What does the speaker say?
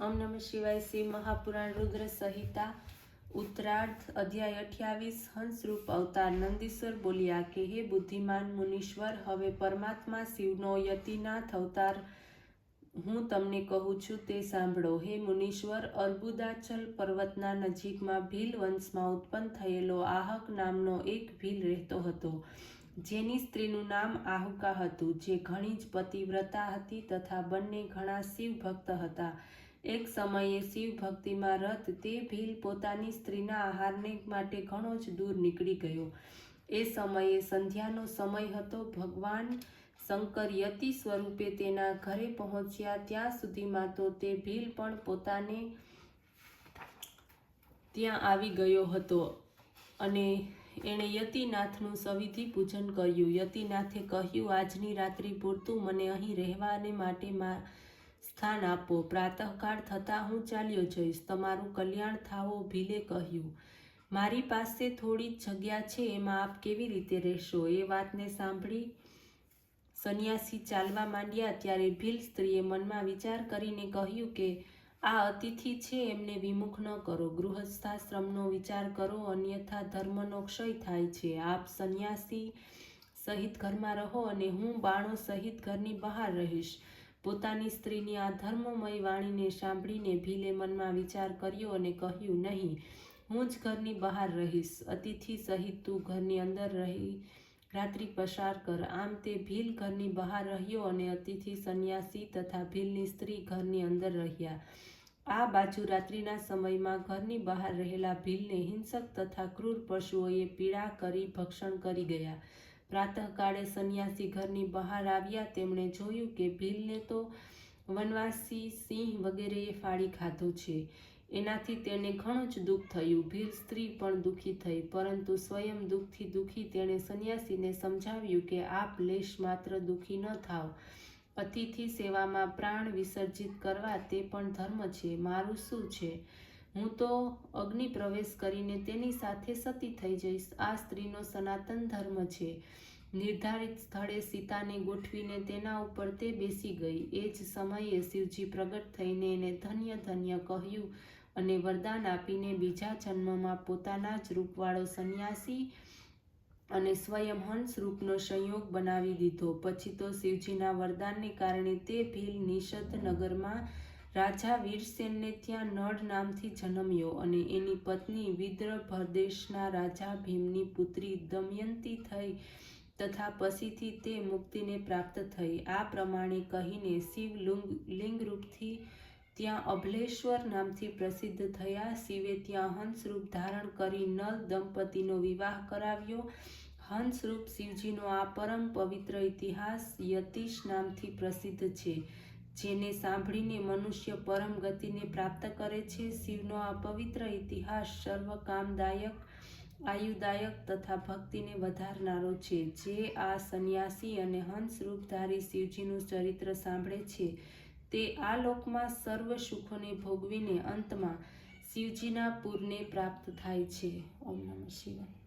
ओम नमः शिवाय। श्री महापुराण रुद्र संहिता उत्तरार्ध अध्याय 28 हंसरूप अवतार। नंदीश्वर बोलिया के हे बुद्धिमान मुनीश्वर, हवे परमात्मा शिवनो यतिनाथ अवतार हूँ तमने कहूँ छूँ ते सांभळो। हे मुनीश्वर, अर्बुदाचल पर्वतना नजीकमां भील वंशमां उत्पन्न थयेलो आहक नामनो एक भील રહેતો હતો, જેની સ્ત્રીનું નામ આહુકા હતું, જે ઘણી જ પતિવ્રતા હતી તથા બંને ઘણા શિવ ભક્ત હતા। એક સમયે શિવ ભક્તિમાં રત તે ભીલ પોતાની સ્ત્રીના આહારને માટે ઘણો જ દૂર નીકળી ગયો। એ સમયે સંધ્યાનો સમય હતો। ભગવાન શંકર યતિ સ્વરૂપે તેના ઘરે પહોંચ્યા। ત્યાં સુધીમાં તો તે ભીલ પણ પોતાને ત્યાં આવી ગયો હતો અને એણે યતિનાથનું સવિધિ પૂજન કર્યું। યતિનાથે કહ્યું, આજની રાત્રિ પૂરતું મને અહીં રહેવાને માટે સ્થાન આપો। પ્રાતઃકાળ થતાં હું ચાલ્યો જઈશ, તમારું કલ્યાણ થાવો। ભીલે કહ્યું, મારી પાસે થોડી જ જગ્યા છે, એમાં આપ કેવી રીતે રહેશો? એ વાતને સાંભળી સંન્યાસી ચાલવા માંડ્યા। ત્યારે ભીલ સ્ત્રીએ મનમાં વિચાર કરીને કહ્યું કે આ અતિથિ છે, એમને વિમુખ ન કરો, ગૃહસ્થાશ્રમનો વિચાર કરો, અન્યથા ધર્મનો ક્ષય થાય છે। આપ સંન્યાસી સહિત ઘરમાં રહો અને હું બાણો સહિત ઘરની બહાર રહીશ। પોતાની સ્ત્રીની આ ધર્મમય વાણીને સાંભળીને ભીલે મનમાં વિચાર કર્યો અને કહ્યું, નહીં, હું જ ઘરની બહાર રહીશ, અતિથિ સહિત તું ઘરની અંદર રહી રાત્રિ પસાર કર। આમ તે ભીલ ઘરની બહાર રહ્યો અને અતિથિ સંન્યાસી તથા ભીલની સ્ત્રી ઘરની અંદર રહ્યા। આ બાજુ રાત્રિના સમયમાં ઘરની બહાર રહેલા ભીલને હિંસક તથા ક્રૂર પશુઓએ પીડા કરી ભક્ષણ કરી ગયા। પ્રાતઃકાળે સંન્યાસી ઘરની બહાર આવ્યા। તેમણે જોયું કે ભીલને તો વનવાસી સિંહ વગેરેએ ફાડી ખાધો છે। એનાથી તેને ઘણું જ દુઃખ થયું। ભીલ સ્ત્રી પણ દુઃખી થઈ, પરંતુ સ્વયં દુઃખથી દુઃખી તેણે સંન્યાસીને સમજાવ્યું કે આપ લેશ માત્ર દુઃખી ન થાવ, અતિથિ સેવામાં પ્રાણ વિસર્જિત કરવા તે પણ ધર્મ છે। મારું શું છે? હું તો અગ્નિ પ્રવેશ કરીને તેની સાથે સતી થઈ જઈશ। આ સ્ત્રીનો સનાતન ધર્મ છે। નિર્ધારિત સ્થળે સીતાને ગોઠવીને તેના ઉપર તે બેસી ગઈ। એ જ સમયે શિવજી પ્રગટ થઈને એને ધન્ય ધન્ય કહ્યું અને વરદાન આપીને બીજા જન્મમાં પોતાના જ રૂપવાળો સંન્યાસી અને સ્વયં હંસ રૂપનો સંયોગ બનાવી દીધો। પછી તો શિવજીના વરદાનને કારણે તે ભીલ નિષદ નગરમાં રાજા વીરસેનને ત્યાં નળ નામથી જન્મ્યો અને એની પત્ની વિદ્રભ દેશના રાજા ભીમની પુત્રી દમયંતી થઈ તથા પછીથી તે મુક્તિને પ્રાપ્ત થઈ। આ પ્રમાણે કહીને શિવ લિંગ રૂપથી ત્યાં અભલેશ્વર નામથી પ્રસિદ્ધ થયા। શિવે ત્યાં હંસ રૂપ ધારણ કરી નલ દંપતીનો વિવાહ કરાવ્યો। હંસ રૂપ શિવજીનો આ પરમ પવિત્ર ઇતિહાસ યતીશ નામથી પ્રસિદ્ધ છે, જેને સાંભળીને મનુષ્ય પરમ ગતિને પ્રાપ્ત કરે છે। શિવનો આ પવિત્ર ઇતિહાસ સર્વ કામદાયક, આયુદાયક તથા ભક્તિને વધારનારો છે। જે આ સંન્યાસી અને હંસ રૂપધારી શિવજીનું ચરિત્ર સાંભળે છે, તે આ લોકમાં સર્વ સુખોને ભોગવીને અંતમાં શિવજીના પૂરને પ્રાપ્ત થાય છે। ઓમ નમઃ શિવાય।